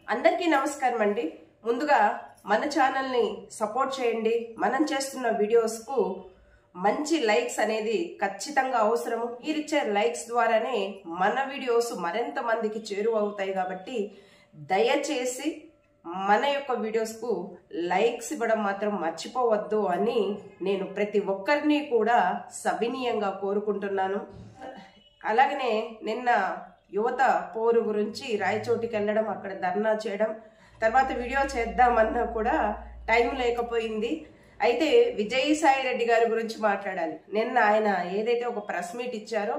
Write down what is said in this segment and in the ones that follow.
అందరికీ నమస్కారం అండి. ముందుగా మన ఛానల్ ని సపోర్ట్ చేయండి. మనం చేస్తున్న వీడియోస్ కు మంచి లైక్స్ అనేది ఖచ్చితంగా అవసరము. మీరిచ్చే లైక్స్ ద్వారానే మన వీడియోస్ మరింత మందికి చేరువవుతాయి. కాబట్టి దయచేసి మన యొక్క వీడియోస్ కు లైక్స్ ఇవ్వడం మాత్రం మర్చిపోవద్దు అని నేను ప్రతి ఒక్కరిని కూడా సవినీయంగా కోరుకుంటున్నాను. అలాగనే నిన్న యువత పోరు గురించి రాయచోటికి వెళ్ళడం, అక్కడ ధర్నా చేయడం, తర్వాత వీడియో చేద్దామన్నా కూడా టైం లేకపోయింది. అయితే విజయసాయి రెడ్డి గారి గురించి మాట్లాడాలి. నిన్న ఆయన ఏదైతే ఒక ప్రెస్ మీట్ ఇచ్చారో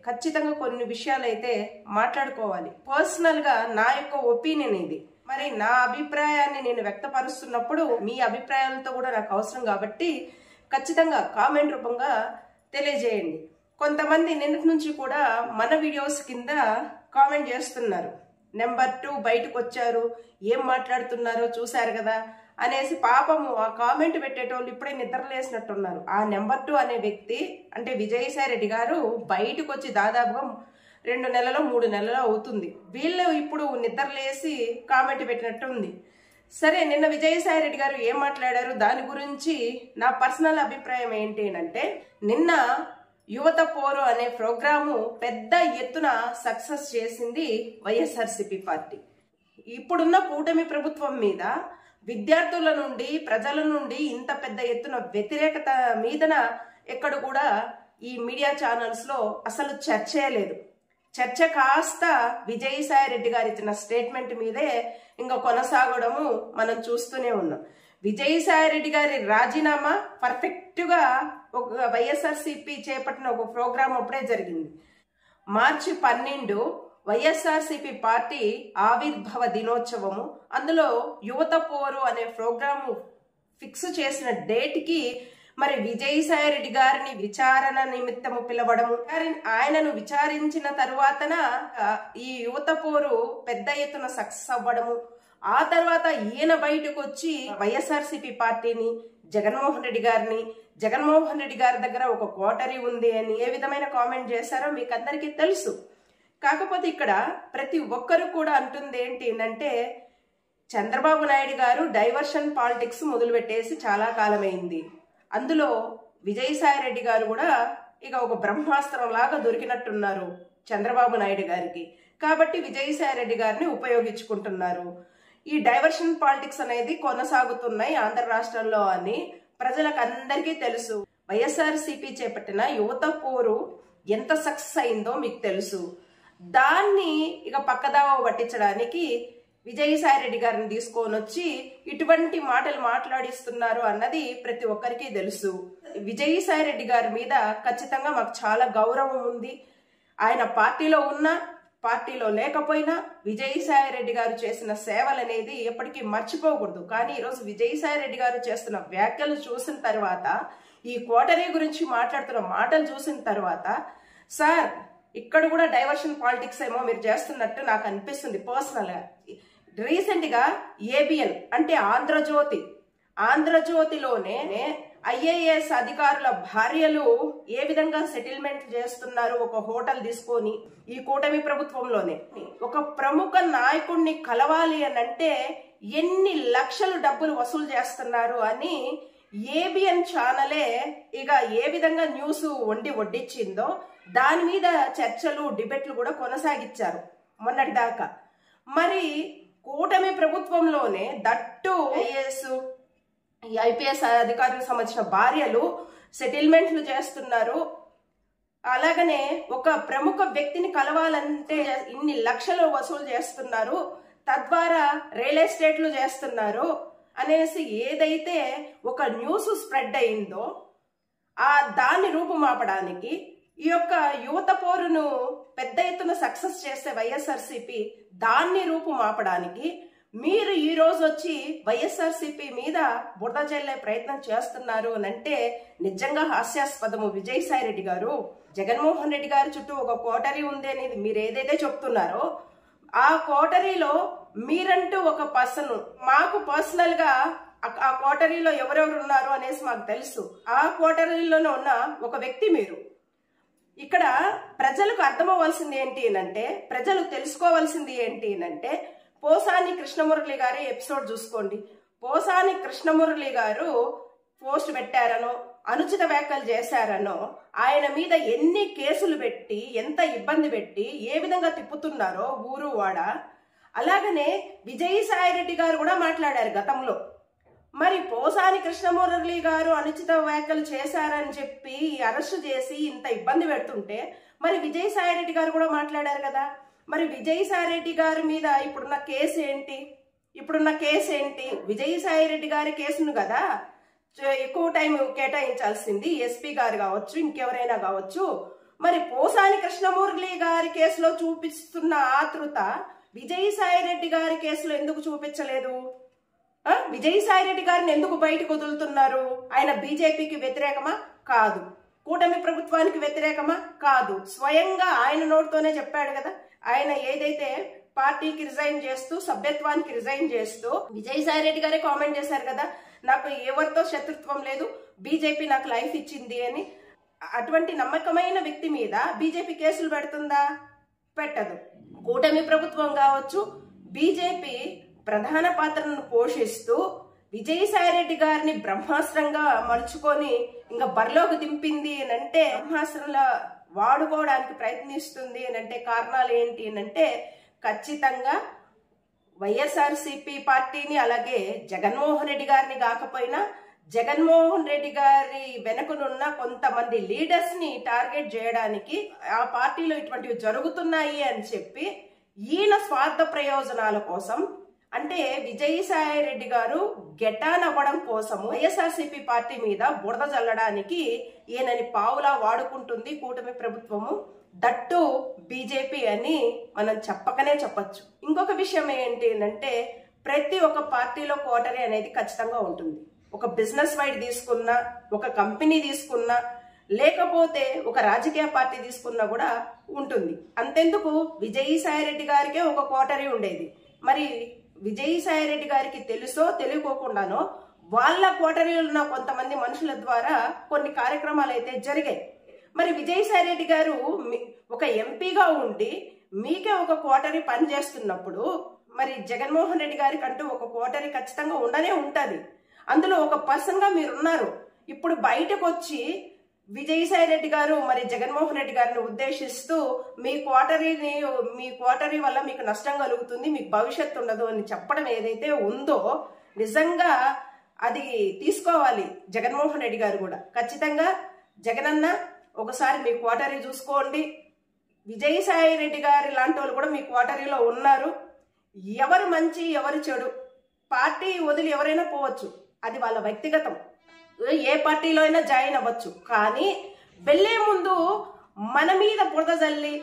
ఖచ్చితంగా కొన్ని విషయాలు అయితే మాట్లాడుకోవాలి. పర్సనల్ గా నా యొక్క ఒపీనియన్ ఇది. మరి నా అభిప్రాయాన్ని నేను వ్యక్తపరుస్తున్నప్పుడు మీ అభిప్రాయాలతో కూడా నాకు అవసరం కాబట్టి ఖచ్చితంగా కామెంట్ రూపంగా తెలియజేయండి. కొంతమంది నిన్నటి నుంచి కూడా మన వీడియోస్ కింద కామెంట్ చేస్తున్నారు. నెంబర్ 2 బయటకు వచ్చారు, ఏం మాట్లాడుతున్నారో చూశారు కదా అనేసి. పాపము ఆ కామెంట్ పెట్టేటోళ్ళు ఇప్పుడే నిద్రలేసినట్టున్నారు. ఆ నెంబర్ 2 అనే వ్యక్తి అంటే విజయసాయి రెడ్డి గారు బయటకు వచ్చి దాదాపుగా 2 నెలలో 3 నెలలో అవుతుంది. వీళ్ళు ఇప్పుడు నిద్రలేసి కామెంట్ పెట్టినట్టు ఉంది. సరే, నిన్న విజయసాయి రెడ్డి గారు ఏం మాట్లాడారు దాని గురించి నా పర్సనల్ అభిప్రాయం ఏంటి అంటే, నిన్న యువత పోరు అనే ప్రోగ్రాము పెద్ద ఎత్తున సక్సెస్ చేసింది వైఎస్ఆర్సీపీ పార్టీ. ఇప్పుడున్న కూటమి ప్రభుత్వం మీద విద్యార్థుల నుండి, ప్రజల నుండి ఇంత పెద్ద ఎత్తున వ్యతిరేకత మీదన ఎక్కడ కూడా ఈ మీడియా ఛానల్స్ లో అసలు చర్చే లేదు. చర్చ కాస్త విజయసాయి రెడ్డి గారు ఇచ్చిన స్టేట్మెంట్ మీదే ఇంకా కొనసాగడము మనం చూస్తూనే ఉన్నాం. విజయసాయి రెడ్డి గారి రాజీనామా పర్ఫెక్ట్ గా ఒక వైఎస్ఆర్సీపీ చేపట్టిన ఒక ప్రోగ్రాం అప్పుడే జరిగింది. మార్చి 12 వైఎస్ఆర్సీపీ పార్టీ ఆవిర్భావ దినోత్సవము. అందులో యువత పోరు అనే ప్రోగ్రాము ఫిక్స్ చేసిన డేట్ కి మరి విజయసాయి రెడ్డి గారిని విచారణ నిమిత్తము పిలవడము, ఆయనను విచారించిన తరువాతన ఈ యువత పోరు పెద్ద ఎత్తున సక్సెస్ అవ్వడము, ఆ తర్వాత ఈయన బయటకు వచ్చి వైఎస్ఆర్సీపీ పార్టీని, జగన్మోహన్ రెడ్డి గారి దగ్గర ఒక కోటరీ ఉంది అని ఏ విధమైన కామెంట్ చేశారో మీకు అందరికీ తెలుసు. కాకపోతే ఇక్కడ ప్రతి ఒక్కరు కూడా అంటుంది ఏంటి అంటే, చంద్రబాబు నాయుడు గారు డైవర్షన్ పాలిటిక్స్ మొదలుపెట్టేసి చాలా కాలమైంది. అందులో విజయసాయి రెడ్డి గారు కూడా ఇక ఒక బ్రహ్మాస్త్రం లాగా దొరికినట్టున్నారు చంద్రబాబు నాయుడు గారికి. కాబట్టి విజయసాయి రెడ్డి గారిని ఉపయోగించుకుంటున్నారు. ఈ డైవర్షన్ పాలిటిక్స్ అనేది కొనసాగుతున్నాయి ఆంధ్ర రాష్ట్రంలో అని ప్రజలకు అందరికీ తెలుసు. వైఎస్ఆర్సీపీ చేపట్టిన యువత పోరు ఎంత సక్సెస్ అయిందో మీకు తెలుసు. దాన్ని ఇక పక్కదావ పట్టించడానికి విజయసాయి రెడ్డి గారిని తీసుకొని వచ్చి ఇటువంటి మాటలు మాట్లాడిస్తున్నారు అన్నది ప్రతి ఒక్కరికి తెలుసు. విజయసాయి రెడ్డి గారి మీద ఖచ్చితంగా మాకు చాలా గౌరవం ఉంది. ఆయన పార్టీలో ఉన్నా, పార్టీలో లేకపోయినా విజయసాయి రెడ్డి గారు చేసిన సేవలు అనేది ఎప్పటికీ మర్చిపోకూడదు. కానీ ఈరోజు విజయసాయి రెడ్డి గారు చేస్తున్న వ్యాఖ్యలు చూసిన తర్వాత, ఈ కోటరీ గురించి మాట్లాడుతున్న మాటలు చూసిన తర్వాత, సార్ ఇక్కడ కూడా డైవర్షన్ పాలిటిక్స్ ఏమో మీరు చేస్తున్నట్టు నాకు అనిపిస్తుంది పర్సనల్ గా. రీసెంట్ గా ఏబిఎన్ అంటే ఆంధ్రజ్యోతిలోనే ఐఏఎస్ అధికారుల భార్యలు ఏ విధంగా సెటిల్మెంట్ చేస్తున్నారు ఒక హోటల్ తీసుకొని, ఈ కూటమి ప్రభుత్వంలోనే ఒక ప్రముఖ నాయకుడిని కలవాలి అని అంటే ఎన్ని లక్షలు డబ్బులు వసూలు చేస్తున్నారు అని ఏబిఎన్ ఛానలే ఇక ఏ విధంగా న్యూస్ వడ్డించిందో దాని మీద చర్చలు, డిబేట్లు కూడా కొనసాగించారు మొన్నటి దాకా. మరి కూటమి ప్రభుత్వంలోనే దట్టు ఐపీఎస్ అధికారులకు సంబంధించిన భార్యలు సెటిల్మెంట్లు చేస్తున్నారు. అలాగనే ఒక ప్రముఖ వ్యక్తిని కలవాలంటే ఇన్ని లక్షలు వసూలు చేస్తున్నారు, తద్వారా రియల్ ఎస్టేట్లు చేస్తున్నారు అనేసి ఏదైతే ఒక న్యూస్ స్ప్రెడ్ అయిందో దాన్ని రూపుమాపడానికి, ఈ యొక్క యువత పోరును పెద్ద ఎత్తున సక్సెస్ చేసే వైఎస్ఆర్సీపీ దాన్ని రూపుమాపడానికి మీరు ఈ రోజు వచ్చి వైఎస్ఆర్సీపీ మీద బురద జల్లే ప్రయత్నం చేస్తున్నారు అని అంటే నిజంగా హాస్యాస్పదము. విజయసాయి రెడ్డి గారు, జగన్మోహన్ రెడ్డి గారి చుట్టూ ఒక కోటరీ ఉంది అనేది మీరు ఏదైతే చెప్తున్నారో, ఆ కోటరీలో మీరంటూ ఒక పర్సన్, మాకు పర్సనల్ గా ఆ కోటరీలో ఎవరెవరు ఉన్నారు అనేసి మాకు తెలుసు. ఆ కోటరీలోనే ఉన్న ఒక వ్యక్తి మీరు. ఇక్కడ ప్రజలకు అర్థమవలసింది ఏంటి అంటే, ప్రజలు తెలుసుకోవాల్సింది ఏంటి అంటే, పోసాని కృష్ణమురళి గారి ఎపిసోడ్ చూసుకోండి. పోసాని కృష్ణమురళి గారు పోస్ట్ పెట్టారనో, అనుచిత వ్యాఖ్యలు చేశారనో, ఆయన మీద ఎన్ని కేసులు పెట్టి, ఎంత ఇబ్బంది పెట్టి, ఏ విధంగా తిప్పుతున్నారో ఊరు వాడ. అలాగనే విజయసాయిరెడ్డి గారు కూడా మాట్లాడారు గతంలో. మరి పోసాని కృష్ణమురళి గారు అనుచిత వ్యాఖ్యలు చేశారని చెప్పి అరెస్టు చేసి ఇంత ఇబ్బంది పెడుతుంటే, మరి విజయసాయిరెడ్డి గారు కూడా మాట్లాడారు కదా. మరి విజయసాయిరెడ్డి గారి మీద ఇప్పుడున్న కేసు ఏంటి? విజయసాయిరెడ్డి గారి కేసును కదా ఎక్కువ టైం కేటాయించాల్సింది ఎస్పీ గారు కావచ్చు, ఇంకెవరైనా కావచ్చు. మరి పోసాని కృష్ణమురళి గారి కేసులో చూపిస్తున్న ఆతృత విజయసాయిరెడ్డి గారి కేసులో ఎందుకు చూపించలేదు? విజయసాయిరెడ్డి గారిని ఎందుకు బయటకు వదులుతున్నారు? ఆయన బీజేపీకి వ్యతిరేకమా? కాదు. కూటమి ప్రభుత్వానికి వ్యతిరేకమా? కాదు. స్వయంగా ఆయన నోటితోనే చెప్పాడు కదా. ఆయన ఏదైతే పార్టీకి రిజైన్ చేస్తూ, సభ్యత్వానికి రిజైన్ చేస్తూ విజయసాయిరెడ్డి గారే కామెంట్ చేశారు కదా, నాకు ఎవరితో శత్రుత్వం లేదు, బీజేపీ నాకు లైఫ్ ఇచ్చింది అని. అటువంటి నమ్మకమైన వ్యక్తి మీద బీజేపీ కేసులు పెడుతుందా? పెట్టదు. కూటమి ప్రభుత్వం కావచ్చు, బీజేపీ ప్రధాన పాత్రను పోషిస్తూ విజయసాయిరెడ్డి గారిని బ్రహ్మాస్త్రంగా మలుచుకొని ఇంకా బరిలోకి దింపింది అంటే, బ్రహ్మాస్త్రంలా వాడుకోవడానికి ప్రయత్నిస్తుంది అంటే కారణాలు ఏంటి అంటే, ఖచ్చితంగా వైఎస్ఆర్సీపీ పార్టీని, అలాగే జగన్మోహన్ రెడ్డి గారిని కాకపోయినా జగన్మోహన్ రెడ్డి గారి వెనుకనున్న కొంతమంది లీడర్స్ ని టార్గెట్ చేయడానికి ఆ పార్టీలో ఇటువంటివి జరుగుతున్నాయి అని చెప్పి ఈయన స్వార్థ ప్రయోజనాల కోసం, అంటే విజయసాయిరెడ్డి గారు గెటాన్ అవ్వడం కోసము వైఎస్ఆర్సీపీ పార్టీ మీద బురద చల్లడానికి ఈయనని పావులా వాడుకుంటుంది కూటమి ప్రభుత్వము, దట్టు బీజేపీ అని మనం చెప్పకనే చెప్పచ్చు. ఇంకొక విషయం ఏంటి అంటే, ప్రతి ఒక్క పార్టీలో కోటరీ అనేది ఖచ్చితంగా ఉంటుంది. ఒక బిజినెస్ వైడ్ తీసుకున్నా, ఒక కంపెనీ తీసుకున్నా, లేకపోతే ఒక రాజకీయ పార్టీ తీసుకున్నా కూడా ఉంటుంది. అంతెందుకు విజయసాయిరెడ్డి గారికే ఒక కోటరీ ఉండేది. మరి విజయసాయిరెడ్డి గారికి తెలుసో తెలియకోకుండానో వాళ్ళ కోటరీలో ఉన్న కొంతమంది మనుషుల ద్వారా కొన్ని కార్యక్రమాలు అయితే జరిగాయి. మరి విజయసాయిరెడ్డి గారు ఒక ఎంపీగా ఉండి మీకే ఒక కోటరీ పనిచేస్తున్నప్పుడు, మరి జగన్మోహన్ రెడ్డి గారికి అంటూ ఒక కోటరీ ఖచ్చితంగా ఉండనే ఉంటుంది. అందులో ఒక పర్సన్ గా మీరున్నారు. ఇప్పుడు బయటకు వచ్చి విజయసాయిరెడ్డి గారు మరి జగన్మోహన్ రెడ్డి గారిని ఉద్దేశిస్తూ మీ కోటరీ వల్ల మీకు నష్టం కలుగుతుంది, మీకు భవిష్యత్తు ఉండదు అని చెప్పడం ఏదైతే ఉందో, నిజంగా అది తీసుకోవాలి జగన్మోహన్ రెడ్డి గారు కూడా. ఖచ్చితంగా జగనన్న ఒకసారి మీ కోటరీ చూసుకోండి. విజయసాయిరెడ్డి గారి లాంటి వాళ్ళు కూడా మీ కోటరీలో ఉన్నారు. ఎవరు మంచి ఎవరు చెడు, పార్టీ వదిలి ఎవరైనా పోవచ్చు, అది వాళ్ళ వ్యక్తిగతం. ఏ పార్టీలో అయినా జాయిన్ అవ్వచ్చు. కానీ వెళ్లే ముందు మన మీద బురద జల్లి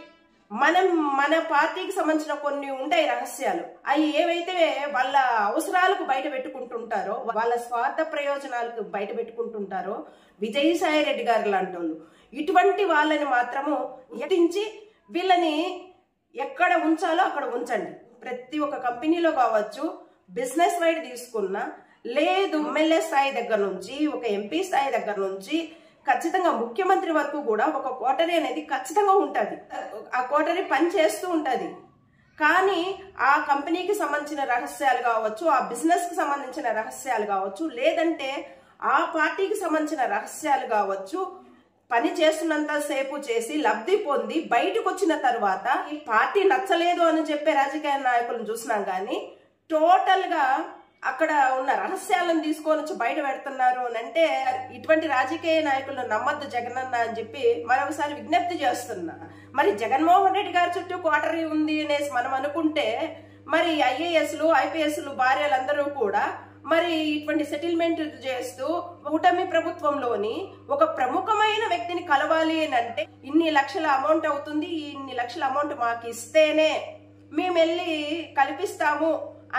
మన పార్టీకి సంబంధించిన కొన్ని ఉంటాయి రహస్యాలు, అవి ఏవైతే వాళ్ళ అవసరాలకు బయట పెట్టుకుంటుంటారో, వాళ్ళ స్వార్థ ప్రయోజనాలకు బయట పెట్టుకుంటుంటారో విజయసాయిరెడ్డి గారు లాంటి వాళ్ళు, ఇటువంటి వాళ్ళని మాత్రము ఎట్టించి వీళ్ళని ఎక్కడ ఉంచాలో అక్కడ ఉంచండి. ప్రతి ఒక్క కంపెనీలో కావచ్చు, బిజినెస్ వైడ్ తీసుకున్నా, లేదు ఎమ్మెల్యే స్థాయి దగ్గర నుంచి, ఒక ఎంపీ స్థాయి దగ్గర నుంచి ఖచ్చితంగా ముఖ్యమంత్రి వరకు కూడా ఒక కోటరీ అనేది ఖచ్చితంగా ఉంటుంది. ఆ కోటరీ పని చేస్తూ ఉంటుంది. కానీ ఆ కంపెనీకి సంబంధించిన రహస్యాలు కావచ్చు, ఆ బిజినెస్ కి సంబంధించిన రహస్యాలు కావచ్చు, లేదంటే ఆ పార్టీకి సంబంధించిన రహస్యాలు కావచ్చు, పని చేస్తున్నంత సేపు చేసి లబ్ధి పొంది బయటకు వచ్చిన తర్వాత ఈ పార్టీ నచ్చలేదు అని చెప్పే రాజకీయ నాయకులను చూసినాం. కానీ టోటల్ గా అక్కడ ఉన్న రహస్యాలను తీసుకొని వచ్చి బయట పెడుతున్నారు అని అంటే, ఇటువంటి రాజకీయ నాయకులను నమ్మద్దు జగనన్న అని చెప్పి మరొకసారి విజ్ఞప్తి చేస్తున్నా. మరి జగన్మోహన్ రెడ్డి గారి చుట్టూ కోటరీ ఉంది అనేసి మనం అనుకుంటే, మరి ఐఏఎస్లు ఐపీఎస్లు భార్యలందరూ కూడా మరి ఇటువంటి సెటిల్మెంట్ చేస్తూ కూటమి ప్రభుత్వంలోని ఒక ప్రముఖమైన వ్యక్తిని కలవాలి అని అంటే ఇన్ని లక్షల అమౌంట్ అవుతుంది, ఇన్ని లక్షల అమౌంట్ మాకు ఇస్తేనే మేము వెళ్ళి కల్పిస్తాము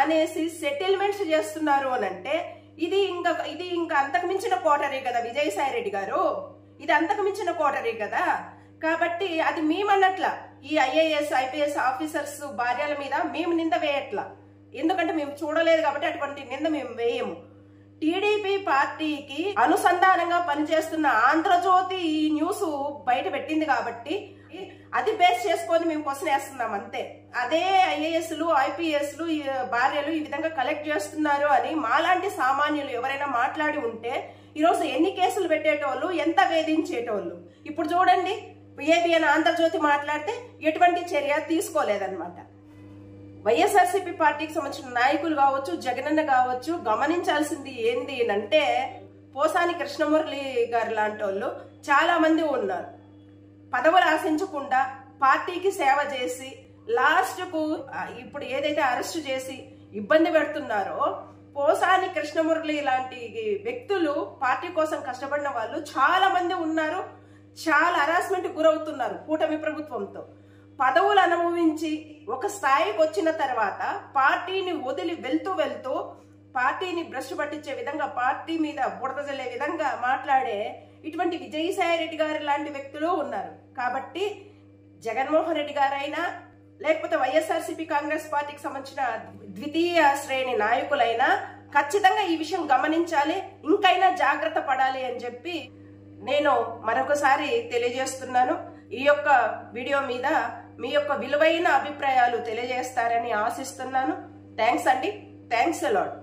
అనేసి సెటిల్మెంట్స్ చేస్తున్నారు అని అంటే, ఇది ఇంకా అంతకు మించిన కోటరీ కదా విజయసాయిరెడ్డి గారు, ఇది అంతకు మించిన కోటరీ కదా. కాబట్టి అది మేమన్నట్ల ఈ ఐఏఎస్ ఐపీఎస్ ఆఫీసర్స్ భార్యల మీద మేము నింద వేయట్లా, ఎందుకంటే మేము చూడలేదు కాబట్టి అటువంటి నింద మేము వేయము. టీడీపీ పార్టీకి అనుసంధానంగా పనిచేస్తున్న ఆంధ్రజ్యోతి ఈ న్యూస్ బయట పెట్టింది కాబట్టి అది బేస్ చేసుకొని మేము క్వశ్చన్ వేస్తున్నాం అంతే. అదే ఐఏఎస్లు ఐపీఎస్లు భార్యలు ఈ విధంగా కలెక్ట్ చేస్తున్నారు అని మాలాంటి సామాన్యులు ఎవరైనా మాట్లాడి ఉంటే ఈరోజు ఎన్ని కేసులు పెట్టేటోళ్ళు, ఎంత వేధించేటోళ్ళు. ఇప్పుడు చూడండి, ఏబిఎన్ ఆంధ్రజ్యోతి మాట్లాడితే ఎటువంటి చర్య తీసుకోలేదన్నమాట. వైఎస్ఆర్సీపీ పార్టీకి సంబంధించిన నాయకులు కావచ్చు, జగనన్న కావచ్చు, గమనించాల్సింది ఏంది అంటే పోసాని కృష్ణమురళి గారు లాంటి వాళ్ళు చాలా మంది ఉన్నారు. పదవులు ఆశించకుండా పార్టీకి సేవ చేసి లాస్ట్కు ఇప్పుడు ఏదైతే అరెస్టు చేసి ఇబ్బంది పెడుతున్నారో, పోసాని కృష్ణమురళి లాంటి వ్యక్తులు పార్టీ కోసం కష్టపడిన వాళ్ళు చాలా మంది ఉన్నారు. చాలా హరాస్మెంట్ గురవుతున్నారు కూటమి ప్రభుత్వంతో. పదవులు అనుభవించి ఒక స్థాయికి వచ్చిన తర్వాత పార్టీని వదిలి వెళ్తూ పార్టీని భ్రష్టు పట్టించే విధంగా, పార్టీ మీద బురద జల్లే విధంగా మాట్లాడే ఇటువంటి విజయసాయి రెడ్డి గారు లాంటి వ్యక్తులు ఉన్నారు. కాబట్టి జగన్మోహన్ రెడ్డి గారైనా లేకపోతే వైఎస్ఆర్సీపీ కాంగ్రెస్ పార్టీకి సంబంధించిన ద్వితీయ శ్రేణి నాయకులైనా ఖచ్చితంగా ఈ విషయం గమనించాలి, ఇంకైనా జాగ్రత్త పడాలి అని చెప్పి నేను మరొకసారి తెలియజేస్తున్నాను. ఈ యొక్క వీడియో మీద మీ యొక్క విలువైన అభిప్రాయాలు తెలియజేస్తారని ఆశిస్తున్నాను. థ్యాంక్స్ అండి. Thanks a lot.